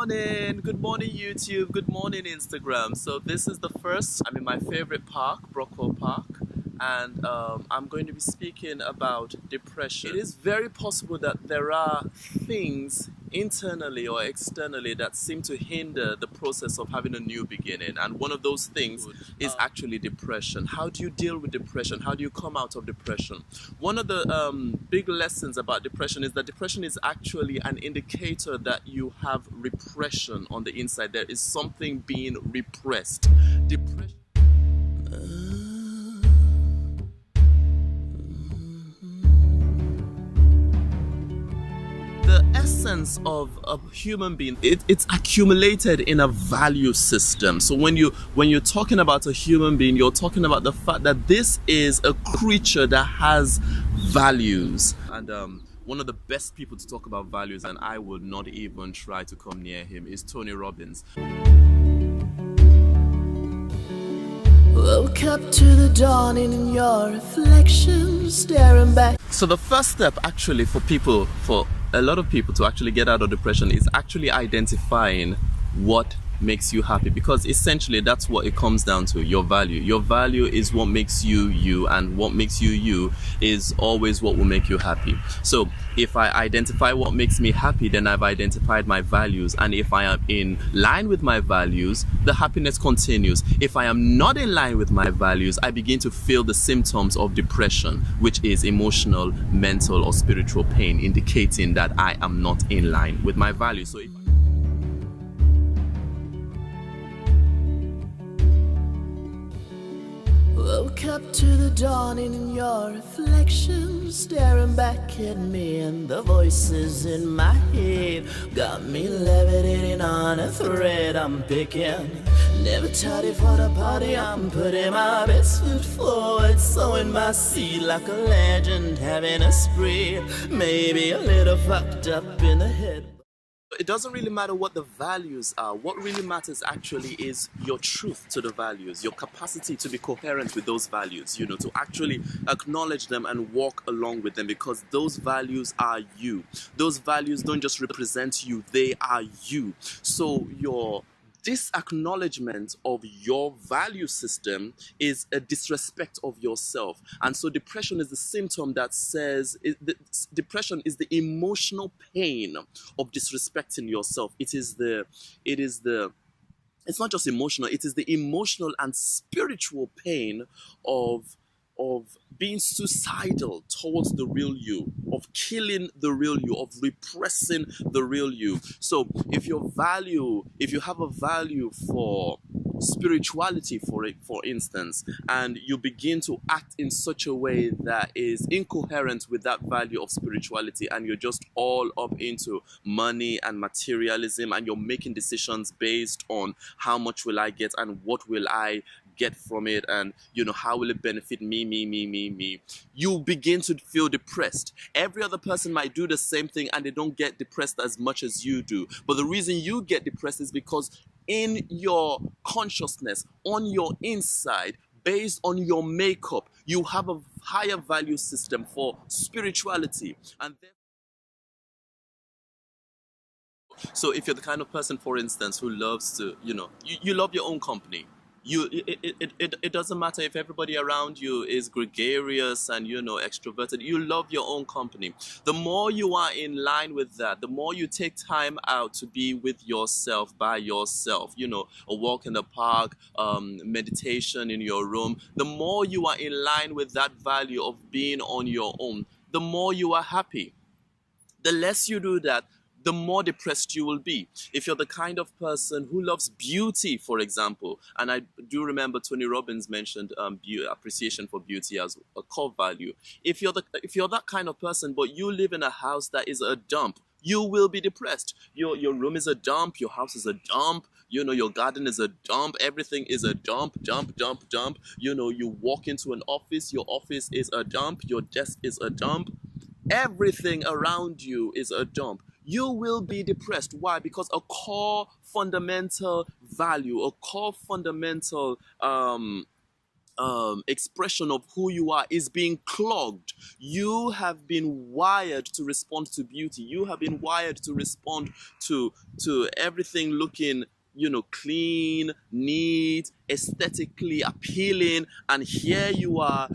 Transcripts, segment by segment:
Good morning, YouTube. Good morning, Instagram. So this is the first. I'm in my favorite park, Brockwell Park, and I'm going to be speaking about depression. It is very possible that there are things internally or externally that seem to hinder the process of having a new beginning, and one of those things is actually depression. How do you deal with depression? How do you come out of depression? One of the big lessons about depression is that depression is actually an indicator that you have repression on the inside. There is something being repressed. Depression. The essence of a human being, it's accumulated in a value system. So when you're talking about a human being, you're talking about the fact that this is a creature that has values. And one of the best people to talk about values, and I would not even try to come near him, is Tony Robbins. Woke up to the dawning in your reflection, staring back. So the first step actually for a lot of people to actually get out of depression is actually identifying what makes you happy, because essentially that's what it comes down to. Your value is what makes you you, and what makes you you is always what will make you happy. So if I identify what makes me happy, then I've identified my values, and if I am in line with my values, the happiness continues. If I am not in line with my values, I begin to feel the symptoms of depression, which is emotional, mental, or spiritual pain, indicating that I am not in line with my values. So if Woke up to the dawning in your reflection, staring back at me, and the voices in my head got me levitating on a thread I'm picking. Never tardy for the party, I'm putting my best foot forward, sowing my seed like a legend, having a spree, maybe a little fucked up in the head. it doesn't really matter what the values are. What really matters actually is your truth to the values, your capacity to be coherent with those values, to actually acknowledge them and walk along with them, because those values are you. Those values don't just represent you, they are you. So your disacknowledgement of your value system is a disrespect of yourself. And so depression is the symptom that says depression is the emotional pain of disrespecting yourself. It's not just emotional, it is the emotional and spiritual pain of being suicidal towards the real you, of killing the real you, of repressing the real you. So if you have a value for spirituality, for instance, and you begin to act in such a way that is incoherent with that value of spirituality, and you're just all up into money and materialism, and you're making decisions based on how much will I get and what will I get from it, and how will it benefit me, you begin to feel depressed. Every other person might do the same thing and they don't get depressed as much as you do, but the reason you get depressed is because in your consciousness, on your inside, based on your makeup, you have a higher value system for spirituality. And so if you're the kind of person, for instance, who loves to, you love your own company. It doesn't matter if everybody around you is gregarious and extroverted. You love your own company. The more you are in line with that, the more you take time out to be with yourself, by yourself, a walk in the park, meditation in your room, the more you are in line with that value of being on your own, the more you are happy. The less you do that, the more depressed you will be. If you're the kind of person who loves beauty, for example, and I do remember Tony Robbins mentioned appreciation for beauty as a core value. If you're that kind of person, but you live in a house that is a dump, you will be depressed. Your room is a dump, your house is a dump, your garden is a dump, everything is a dump. You walk into an office, your office is a dump, your desk is a dump, everything around you is a dump. You will be depressed. Why? Because a core fundamental value, a core fundamental expression of who you are is being clogged. You have been wired to respond to beauty. You have been wired to respond to everything looking, clean, neat, aesthetically appealing. And here you are,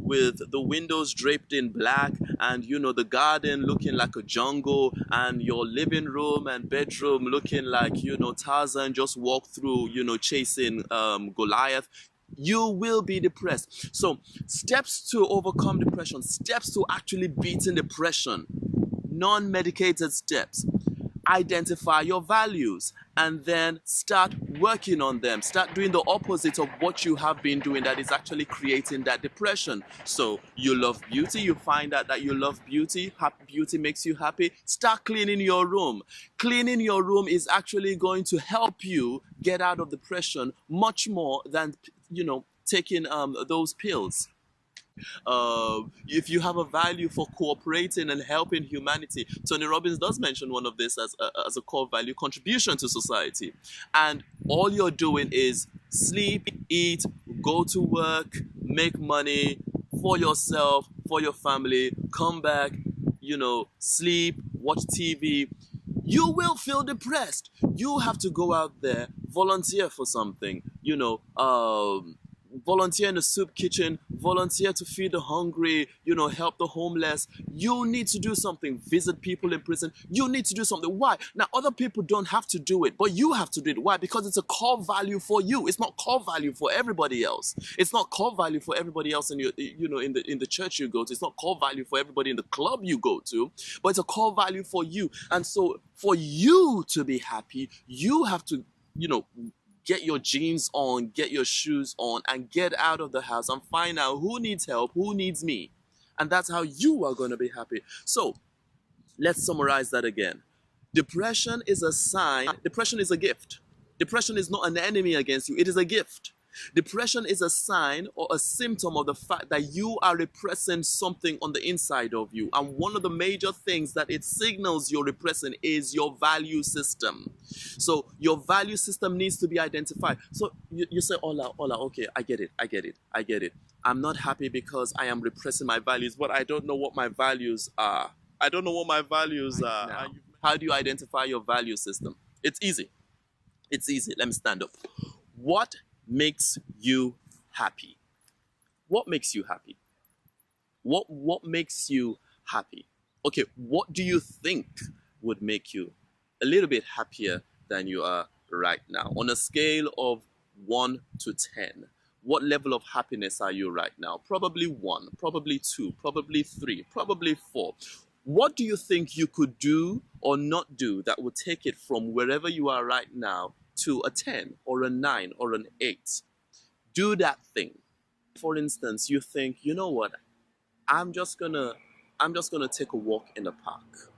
with the windows draped in black, and the garden looking like a jungle, and your living room and bedroom looking like, Tarzan just walked through, chasing Goliath. You will be depressed. So, steps to overcome depression, steps to actually beating depression, non medicated steps. Identify your values and then start working on them. Start doing the opposite of what you have been doing that is actually creating that depression. So you love beauty, you find out that you love beauty, beauty makes you happy. Start cleaning your room. Cleaning your room is actually going to help you get out of depression much more than, taking those pills. If you have a value for cooperating and helping humanity, Tony Robbins does mention one of this as a core value: contribution to society. And all you're doing is sleep, eat, go to work, make money for yourself, for your family, come back, sleep, watch TV. You will feel depressed. You have to go out there, volunteer for something, volunteer in the soup kitchen, volunteer to feed the hungry, help the homeless. You need to do something. Visit people in prison. You need to do something. Why? Now, other people don't have to do it, but you have to do it. Why? Because it's a core value for you. It's not core value for everybody else. It's not core value for everybody else in your, in the church you go to. It's not core value for everybody in the club you go to, but it's a core value for you. And so, for you to be happy, you have to, get your jeans on, get your shoes on, and get out of the house and find out who needs help, who needs me. And that's how you are going to be happy. So let's summarize that again. Depression is a sign, depression is a gift. Depression is not an enemy against you, it is a gift. Depression is a sign or a symptom of the fact that you are repressing something on the inside of you. And one of the major things that it signals you're repressing is your value system. So your value system needs to be identified. So you say, Ola, okay, I get it. I'm not happy because I am repressing my values, but I don't know what my values are. I don't know what my values are. Now, how do you identify your value system? It's easy. It's easy. Let me stand up. What makes you happy? What makes you happy? What makes you happy? Okay, what do you think would make you a little bit happier than you are right now? On a scale of 1 to 10, what level of happiness are you right now? Probably 1, probably 2, probably 3, probably 4. What do you think you could do or not do that would take it from wherever you are right now to a 10 or a 9 or an 8? Do that thing. For instance, you think, you know what? I'm just gonna take a walk in the park.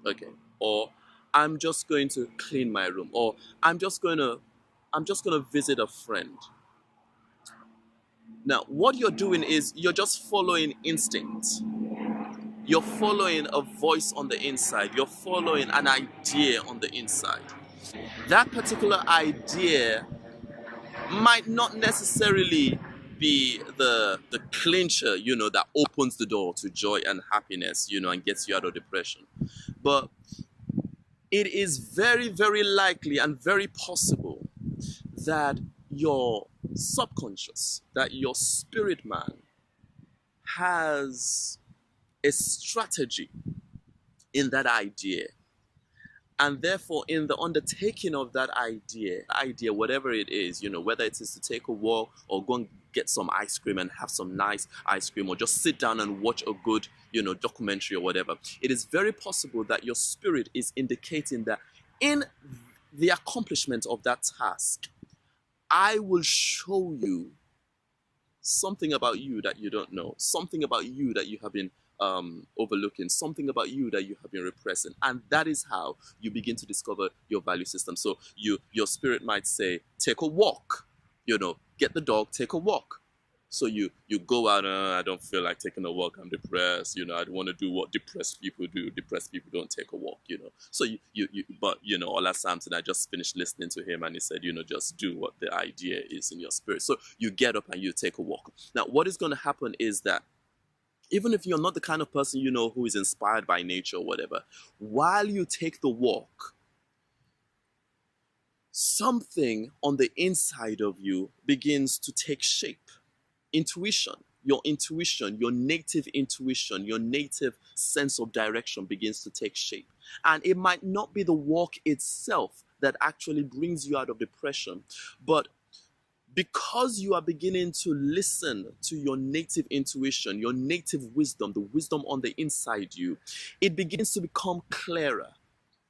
Okay. Or I'm just going to clean my room. Or I'm just gonna visit a friend. Now, what you're doing is you're just following instinct. You're following a voice on the inside. You're following an idea on the inside. That particular idea might not necessarily be the clincher, that opens the door to joy and happiness, and gets you out of depression. But it is very, very likely and very possible that your subconscious, that your spirit man has a strategy in that idea. And therefore, in the undertaking of that idea, whatever it is, whether it is to take a walk or go and get some ice cream and have some nice ice cream, or just sit down and watch a good, documentary or whatever, it is very possible that your spirit is indicating that in the accomplishment of that task, I will show you something about you that you don't know, something about you that you have been overlooking, something about you that you have been repressing. And that is how you begin to discover your value system. So your spirit might say, take a walk, get the dog, take a walk. So you go out, I don't feel like taking a walk, I'm depressed, I don't want to do what depressed people do. Depressed people don't take a walk. So but Ola Sampson, I just finished listening to him and he said, just do what the idea is in your spirit. So you get up and you take a walk. Now, what is going to happen is that even if you're not the kind of person, who is inspired by nature or whatever, while you take the walk, something on the inside of you begins to take shape. Intuition, your native intuition, your native sense of direction begins to take shape. And it might not be the walk itself that actually brings you out of depression, but because you are beginning to listen to your native intuition, your native wisdom, the wisdom on the inside you, it begins to become clearer.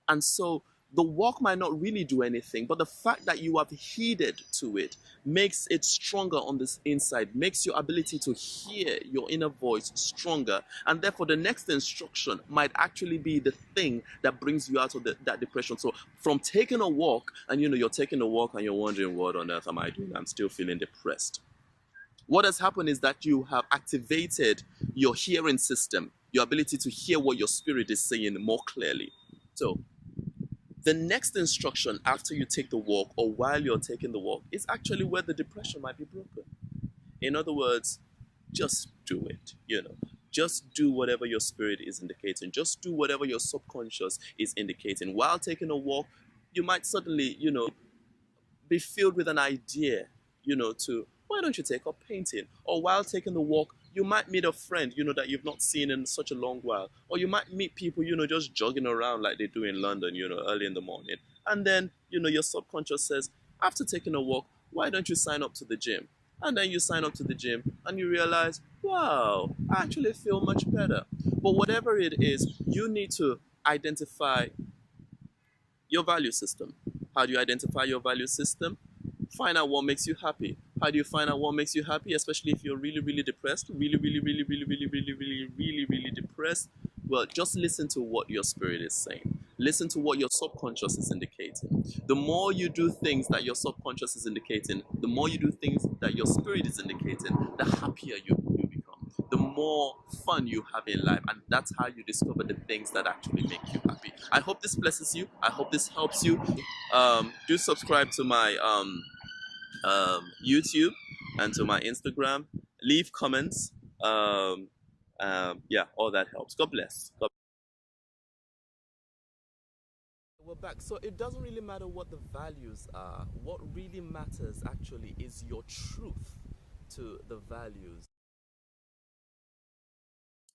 And so the walk might not really do anything, but the fact that you have heeded to it makes it stronger on this inside, makes your ability to hear your inner voice stronger. And therefore, the next instruction might actually be the thing that brings you out of that depression. So from taking a walk, and you're taking a walk and you're wondering, what on earth am I doing? I'm still feeling depressed. What has happened is that you have activated your hearing system, your ability to hear what your spirit is saying more clearly. So the next instruction after you take the walk or while you're taking the walk is actually where the depression might be broken. In other words, just do it. Just do whatever your spirit is indicating. Just do whatever your subconscious is indicating. While taking a walk, you might suddenly, be filled with an idea, to why don't you take up painting? Or while taking the walk, you might meet a friend, that you've not seen in such a long while. Or you might meet people, just jogging around like they do in London, early in the morning. And then, your subconscious says, after taking a walk, why don't you sign up to the gym? And then you sign up to the gym and you realize, wow, I actually feel much better. But whatever it is, you need to identify your value system. How do you identify your value system? Find out what makes you happy. How do you find out what makes you happy, especially if you're really, really depressed? Really, really, really, really, really, really, really, really, really depressed? Well, just listen to what your spirit is saying. Listen to what your subconscious is indicating. The more you do things that your subconscious is indicating, the more you do things that your spirit is indicating, the happier you become, the more fun you have in life. And that's how you discover the things that actually make you happy. I hope this blesses you. I hope this helps you. Do subscribe to my YouTube and to my Instagram. Leave comments. Yeah, all that helps. God bless. We're back. So it doesn't really matter what the values are. What really matters actually is your truth to the values.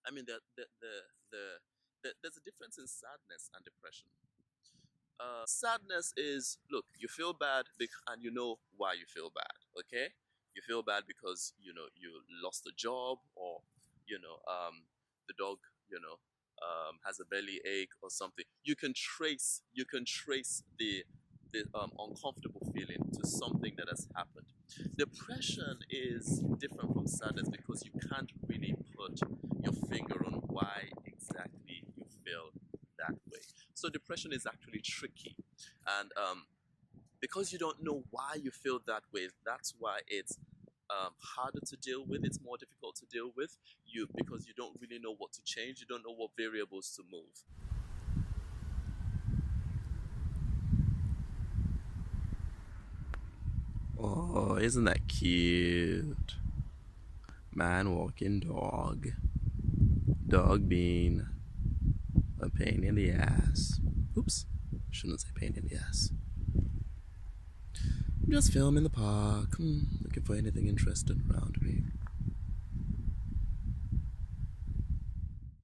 I mean, there's a difference in sadness and depression. Sadness is, look, you feel bad and you know why you feel bad. Okay, you feel bad because you lost a job, or the dog has a belly ache or something. You can trace the uncomfortable feeling to something that has happened. Depression is different from sadness because you can't really put your finger on why exactly you feel that way. So depression is actually tricky, and because you don't know why you feel that way, that's why it's harder to deal with. It's more difficult to deal with because you don't really know what to change. You don't know what variables to move. Oh, isn't that cute? Man walking dog. Dog being a pain in the ass. Oops, shouldn't say pain in the ass. I'm just filming the park, looking for anything interesting around me.